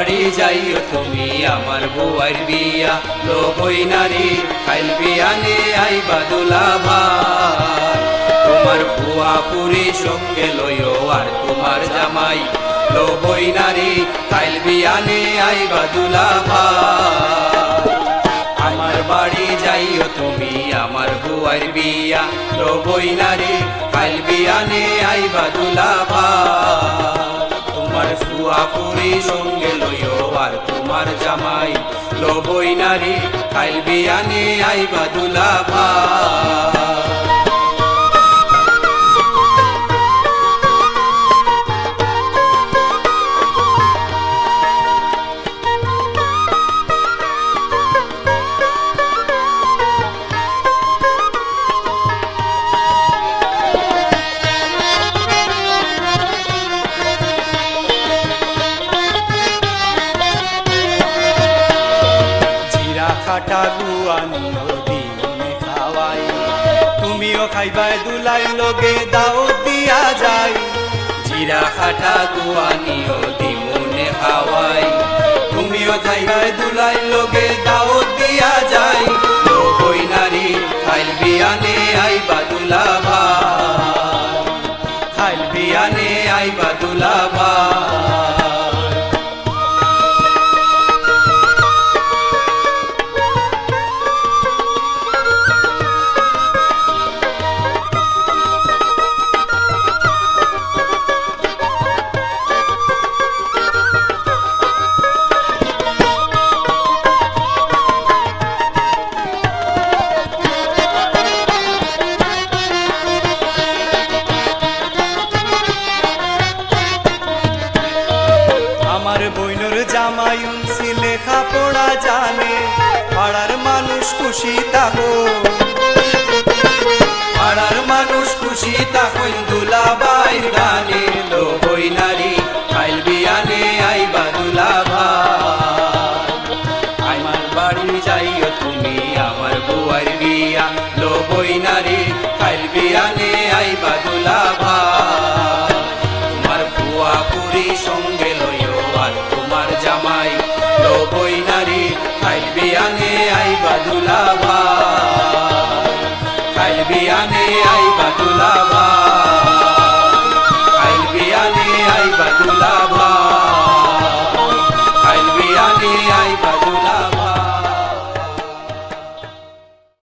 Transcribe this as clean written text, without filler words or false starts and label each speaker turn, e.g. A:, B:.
A: বাড়ি যাইও তুমি আমার বুয়ার বিয়া লোভই নারী খাইল বিয়ানে আইবা দুলাভাই তোমার ফুয়া পুরি সঙ্গে লইও আর তোমার জামাই লোভই নারী খাইল বিয়ানে আইবা দুলাভাই আমার বাড়ি যাইও তুমি আমার বুয়ার বিয়া লোভই নারী খাইল বিয়ানে আইবা দুলাভাই তোমার ফুয়া পুরি সঙ্গে লইও আর তোমার জামাই লোভই নারী খাইল বিয়ানে আইবা দুলাভাই
B: কাটা গুয়ানিও দিনে খাওয়াই তুমিও খাইবাই দুলাই লগে দাওয়াত দিয়া যাই
A: জিরা খাটা গুয়ানিও দিমুনে খাওয়াই তুমিও যাইবাই দুলাই লগে দাওয়াত দিয়া যাই লোভই নারী খাইল বিয়ানে আইবা দুলাভাই খাইল বিয়ানে আইবা দুলাভাই
B: আমার বইনর জামাই উনসি লেখা পড়া জানে পাড়ার মানুষ খুশি থাকো
A: পাড়ার মানুষ খুশি থাকুন দুলাভাইর গানে